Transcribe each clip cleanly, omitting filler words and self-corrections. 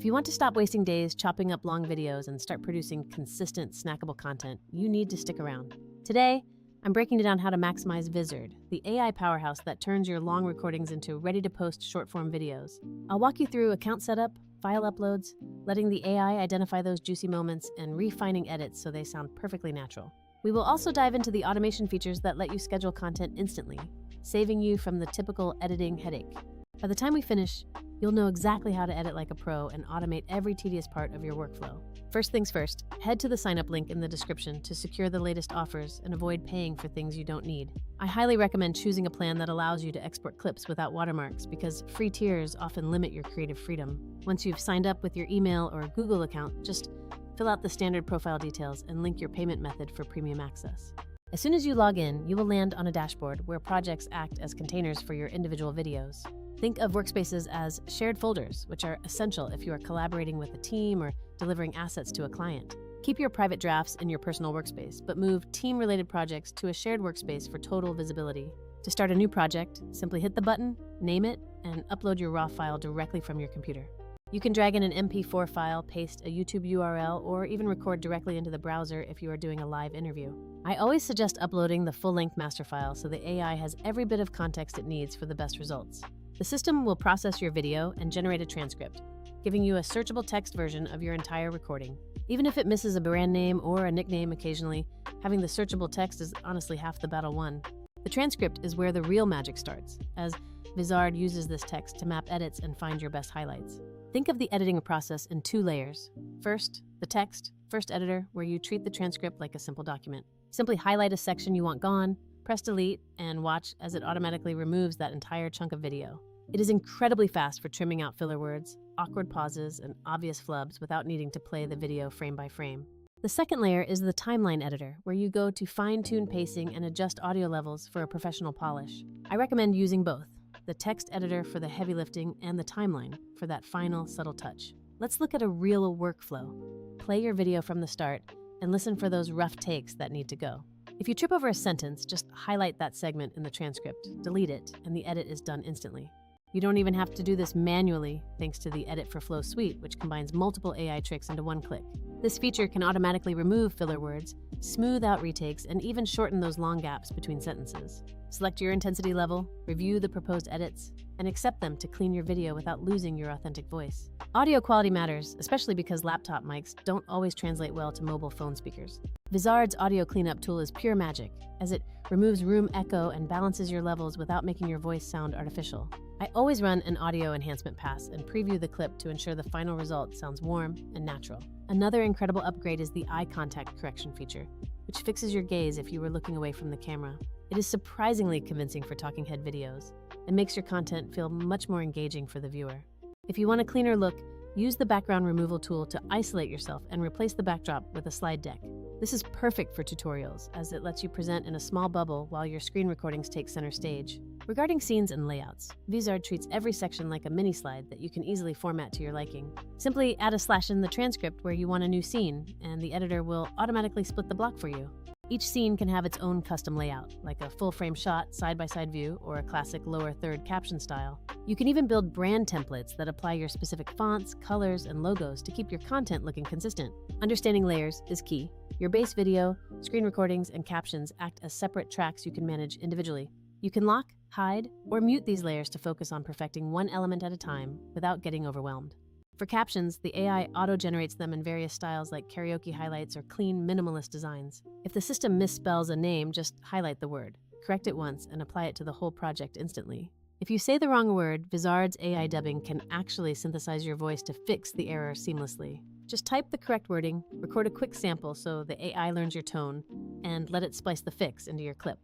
If you want to stop wasting days chopping up long videos and start producing consistent, snackable content, you need to stick around. Today, I'm breaking down how to maximize Vizard, the AI powerhouse that turns your long recordings into ready-to-post short-form videos. I'll walk you through account setup, file uploads, letting the AI identify those juicy moments, and refining edits so they sound perfectly natural. We will also dive into the automation features that let you schedule content instantly, saving you from the typical editing headache. By the time we finish, you'll know exactly how to edit like a pro and automate every tedious part of your workflow. First things first, head to the sign-up link in the description to secure the latest offers and avoid paying for things you don't need. I highly recommend choosing a plan that allows you to export clips without watermarks because free tiers often limit your creative freedom. Once you've signed up with your email or Google account, just fill out the standard profile details and link your payment method for premium access. As soon as you log in, you will land on a dashboard where projects act as containers for your individual videos. Think of workspaces as shared folders, which are essential if you are collaborating with a team or delivering assets to a client. Keep your private drafts in your personal workspace, but move team-related projects to a shared workspace for total visibility. To start a new project, simply hit the button, name it, and upload your raw file directly from your computer. You can drag in an MP4 file, paste a YouTube URL, or even record directly into the browser if you are doing a live interview. I always suggest uploading the full-length master file so the AI has every bit of context it needs for the best results. The system will process your video and generate a transcript, giving you a searchable text version of your entire recording. Even if it misses a brand name or a nickname occasionally, having the searchable text is honestly half the battle won. The transcript is where the real magic starts, as Vizard uses this text to map edits and find your best highlights. Think of the editing process in 2 layers. First, the text, first editor, where you treat the transcript like a simple document. Simply highlight a section you want gone, press delete, and watch as it automatically removes that entire chunk of video. It is incredibly fast for trimming out filler words, awkward pauses, and obvious flubs without needing to play the video frame by frame. The second layer is the timeline editor, where you go to fine-tune pacing and adjust audio levels for a professional polish. I recommend using both, the text editor for the heavy lifting and the timeline for that final, subtle touch. Let's look at a real workflow. Play your video from the start and listen for those rough takes that need to go. If you trip over a sentence, just highlight that segment in the transcript, delete it, and the edit is done instantly. You don't even have to do this manually thanks to the Edit for Flow suite, which combines multiple AI tricks into one click. This feature can automatically remove filler words, smooth out retakes, and even shorten those long gaps between sentences. Select your intensity level, review the proposed edits, and accept them to clean your video without losing your authentic voice. Audio quality matters, especially because laptop mics don't always translate well to mobile phone speakers. Vizard's audio cleanup tool is pure magic, as it removes room echo and balances your levels without making your voice sound artificial. I always run an audio enhancement pass and preview the clip to ensure the final result sounds warm and natural. Another incredible upgrade is the eye contact correction feature, which fixes your gaze if you were looking away from the camera. It is surprisingly convincing for talking head videos and makes your content feel much more engaging for the viewer. If you want a cleaner look, use the background removal tool to isolate yourself and replace the backdrop with a slide deck. This is perfect for tutorials, as it lets you present in a small bubble while your screen recordings take center stage. Regarding scenes and layouts, Vizard treats every section like a mini slide that you can easily format to your liking. Simply add a slash in the transcript where you want a new scene, and the editor will automatically split the block for you. Each scene can have its own custom layout, like a full-frame shot, side-by-side view, or a classic lower third caption style. You can even build brand templates that apply your specific fonts, colors, and logos to keep your content looking consistent. Understanding layers is key. Your base video, screen recordings, and captions act as separate tracks you can manage individually. You can lock, hide, or mute these layers to focus on perfecting one element at a time without getting overwhelmed. For captions, the AI auto-generates them in various styles like karaoke highlights or clean, minimalist designs. If the system misspells a name, just highlight the word, correct it once, and apply it to the whole project instantly. If you say the wrong word, Vizard's AI dubbing can actually synthesize your voice to fix the error seamlessly. Just type the correct wording, record a quick sample so the AI learns your tone, and let it splice the fix into your clip.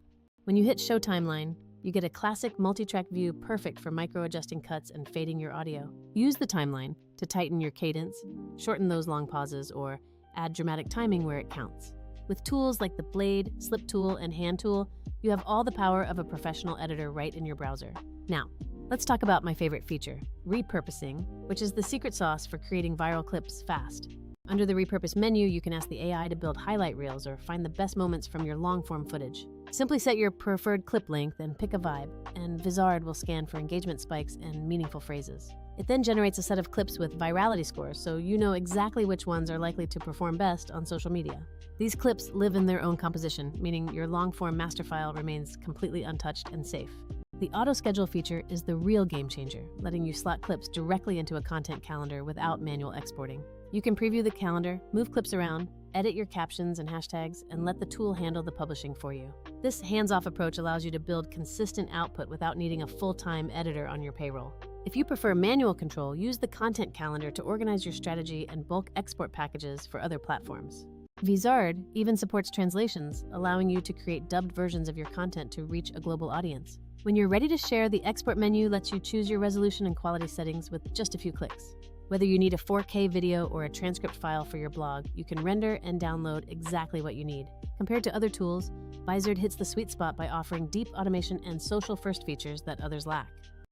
When you hit Show Timeline, you get a classic multi-track view perfect for micro-adjusting cuts and fading your audio. Use the timeline to tighten your cadence, shorten those long pauses, or add dramatic timing where it counts. With tools like the Blade, Slip Tool, and Hand Tool, you have all the power of a professional editor right in your browser. Now, let's talk about my favorite feature, repurposing, which is the secret sauce for creating viral clips fast. Under the Repurpose menu, you can ask the AI to build highlight reels or find the best moments from your long-form footage. Simply set your preferred clip length and pick a vibe, and Vizard will scan for engagement spikes and meaningful phrases. It then generates a set of clips with virality scores, so you know exactly which ones are likely to perform best on social media. These clips live in their own composition, meaning your long-form master file remains completely untouched and safe. The auto-schedule feature is the real game changer, letting you slot clips directly into a content calendar without manual exporting. You can preview the calendar, move clips around, edit your captions and hashtags, and let the tool handle the publishing for you. This hands-off approach allows you to build consistent output without needing a full-time editor on your payroll. If you prefer manual control, use the content calendar to organize your strategy and bulk export packages for other platforms. Vizard even supports translations, allowing you to create dubbed versions of your content to reach a global audience. When you're ready to share, the export menu lets you choose your resolution and quality settings with just a few clicks. Whether you need a 4K video or a transcript file for your blog, you can render and download exactly what you need. Compared to other tools, Vizard hits the sweet spot by offering deep automation and social-first features that others lack.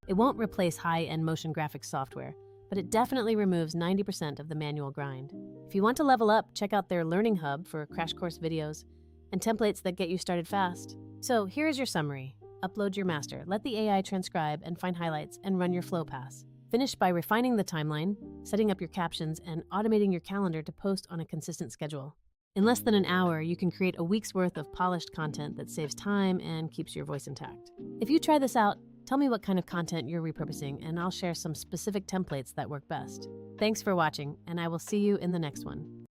It won't replace high-end motion graphics software, but it definitely removes 90% of the manual grind. If you want to level up, check out their Learning Hub for crash course videos and templates that get you started fast. So here is your summary. Upload your master, let the AI transcribe and find highlights, and run your flow pass. Finish by refining the timeline, setting up your captions, and automating your calendar to post on a consistent schedule. In less than an hour, you can create a week's worth of polished content that saves time and keeps your voice intact. If you try this out, tell me what kind of content you're repurposing, and I'll share some specific templates that work best. Thanks for watching, and I will see you in the next one.